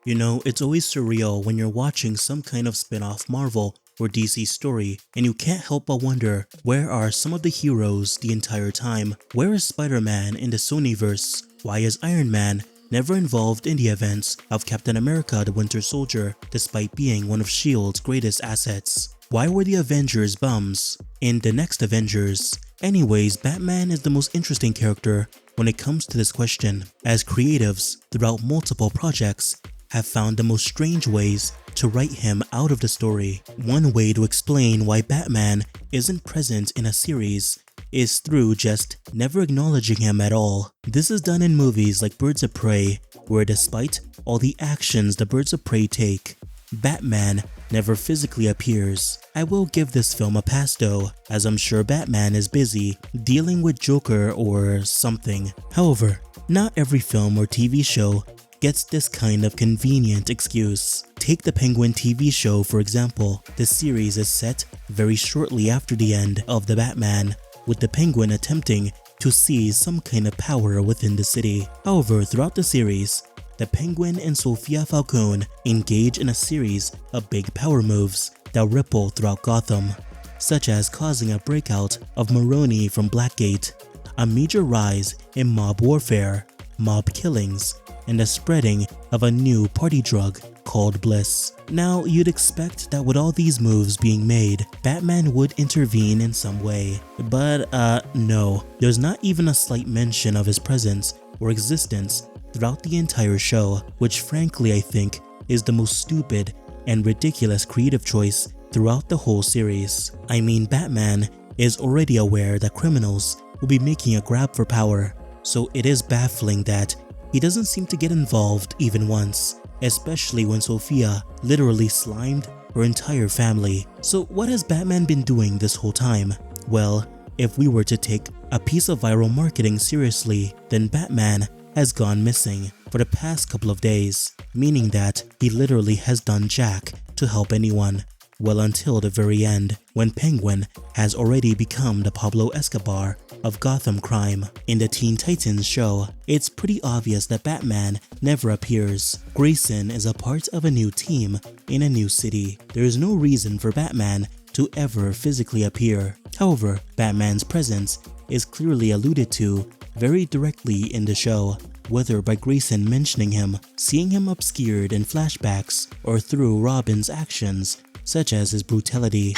You know, it's always surreal when you're watching some kind of spin-off Marvel or DC story and you can't help but wonder, where are some of the heroes the entire time? Where is Spider-Man in the Sonyverse? Why is Iron Man never involved in the events of Captain America the Winter Soldier despite being one of S.H.I.E.L.D.'s greatest assets? Why were the Avengers bums in the next Avengers? Anyways, Batman is the most interesting character when it comes to this question, as creatives throughout multiple projects have found the most strange ways to write him out of the story. One way to explain why Batman isn't present in a series is through just never acknowledging him at all. This is done in movies like Birds of Prey, where despite all the actions the Birds of Prey take, Batman never physically appears. I will give this film a pass though, as I'm sure Batman is busy dealing with Joker or something. However, not every film or TV show gets this kind of convenient excuse. Take the Penguin TV show for example. The series is set very shortly after the end of the Batman, with the Penguin attempting to seize some kind of power within the city. However, throughout the series, the Penguin and Sophia Falcone engage in a series of big power moves that ripple throughout Gotham, such as causing a breakout of Maroni from Blackgate, a major rise in mob warfare, mob killings, and the spreading of a new party drug called Bliss. Now, you'd expect that with all these moves being made, Batman would intervene in some way, but no, there's not even a slight mention of his presence or existence throughout the entire show, which frankly I think is the most stupid and ridiculous creative choice throughout the whole series. I mean, Batman is already aware that criminals will be making a grab for power, so it is baffling that he doesn't seem to get involved even once, especially when Sophia literally slimed her entire family. So what has Batman been doing this whole time? Well, if we were to take a piece of viral marketing seriously, then Batman has gone missing for the past couple of days, meaning that he literally has done jack to help anyone. Well, until the very end, when Penguin has already become the Pablo Escobar of Gotham crime. In the Teen Titans show, it's pretty obvious that Batman never appears. Grayson is a part of a new team in a new city. There is no reason for Batman to ever physically appear. However, Batman's presence is clearly alluded to very directly in the show, whether by Grayson mentioning him, seeing him obscured in flashbacks, or through Robin's actions, such as his brutality.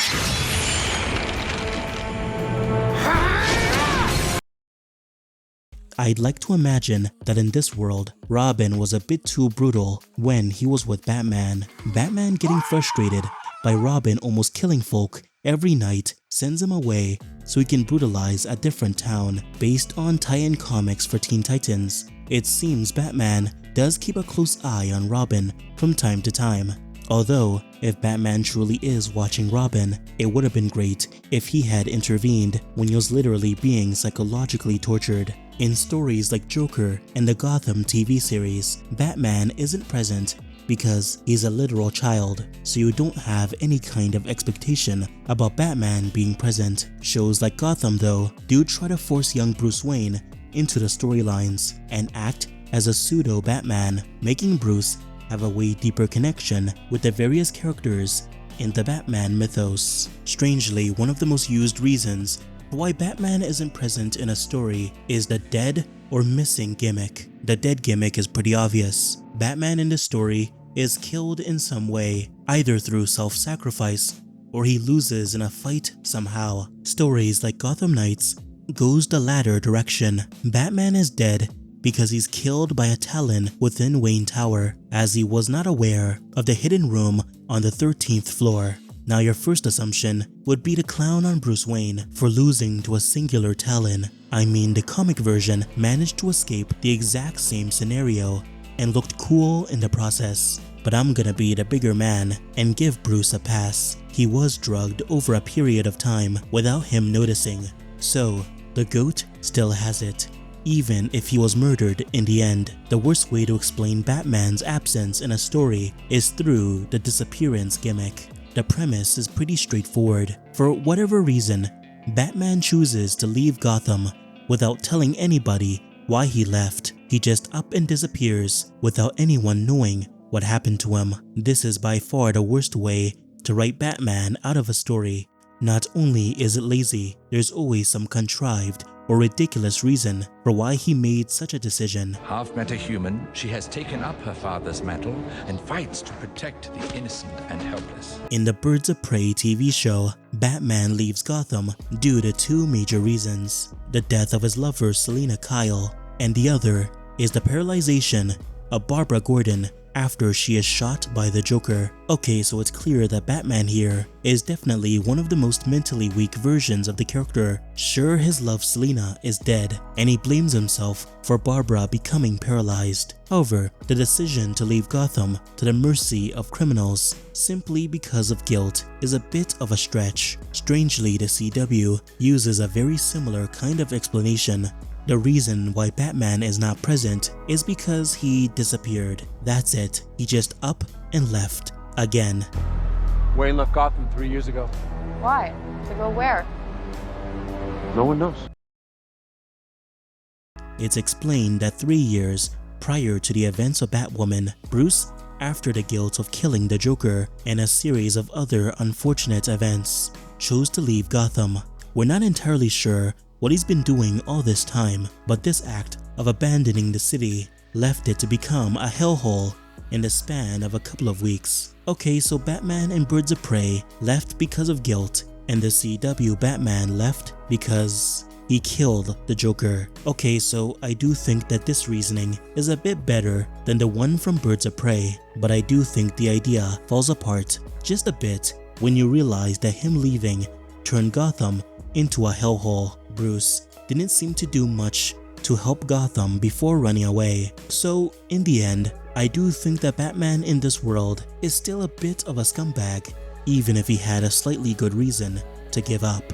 I'd like to imagine that in this world, Robin was a bit too brutal when he was with Batman. Batman getting frustrated by Robin almost killing folk every night sends him away so he can brutalize a different town. Based on tie-in comics for Teen Titans, it seems Batman does keep a close eye on Robin from time to time. Although, if Batman truly is watching Robin, it would have been great if he had intervened when he was literally being psychologically tortured. In stories like Joker and the Gotham TV series, Batman isn't present because he's a literal child, so you don't have any kind of expectation about Batman being present. Shows like Gotham though do try to force young Bruce Wayne into the storylines and act as a pseudo-Batman, making Bruce have a way deeper connection with the various characters in the Batman mythos. Strangely, one of the most used reasons for why Batman isn't present in a story is the dead or missing gimmick. The dead gimmick is pretty obvious. Batman in the story is killed in some way, either through self-sacrifice or he loses in a fight somehow. Stories like Gotham Knights goes the latter direction. Batman is dead because he's killed by a Talon within Wayne Tower, as he was not aware of the hidden room on the 13th floor. Now your first assumption would be to clown on Bruce Wayne for losing to a singular Talon. I mean, the comic version managed to escape the exact same scenario and looked cool in the process. But I'm gonna be the bigger man and give Bruce a pass. He was drugged over a period of time without him noticing. So, the GOAT still has it, even if he was murdered in the end. The worst way to explain Batman's absence in a story is through the disappearance gimmick. The premise is pretty straightforward. For whatever reason, Batman chooses to leave Gotham without telling anybody why he left. He just up and disappears without anyone knowing what happened to him. This is by far the worst way to write Batman out of a story. Not only is it lazy, there's always some contrived or ridiculous reason for why he made such a decision. Half metahuman, she has taken up her father's mantle and fights to protect the innocent and helpless. In the Birds of Prey TV show, Batman leaves Gotham due to two major reasons: the death of his lover Selina Kyle, and the other is the paralyzation of Barbara Gordon after she is shot by the Joker. Okay, so it's clear that Batman here is definitely one of the most mentally weak versions of the character. Sure, his love Selina is dead, and he blames himself for Barbara becoming paralyzed. However, the decision to leave Gotham to the mercy of criminals simply because of guilt is a bit of a stretch. Strangely, the CW uses a very similar kind of explanation. The reason why Batman is not present is because he disappeared. That's it. He just up and left again. Wayne left Gotham 3 years ago. Why? To go where? No one knows. It's explained that 3 years prior to the events of Batwoman, Bruce, after the guilt of killing the Joker and a series of other unfortunate events, chose to leave Gotham. We're not entirely sure what he's been doing all this time, but this act of abandoning the city left it to become a hellhole in the span of a couple of weeks. Okay, so Batman and Birds of Prey left because of guilt, and the CW Batman left because he killed the Joker. Okay, so I do think that this reasoning is a bit better than the one from Birds of Prey, but I do think the idea falls apart just a bit when you realize that him leaving turned Gotham into a hellhole. Bruce didn't seem to do much to help Gotham before running away. So in the end, I do think that Batman in this world is still a bit of a scumbag, even if he had a slightly good reason to give up.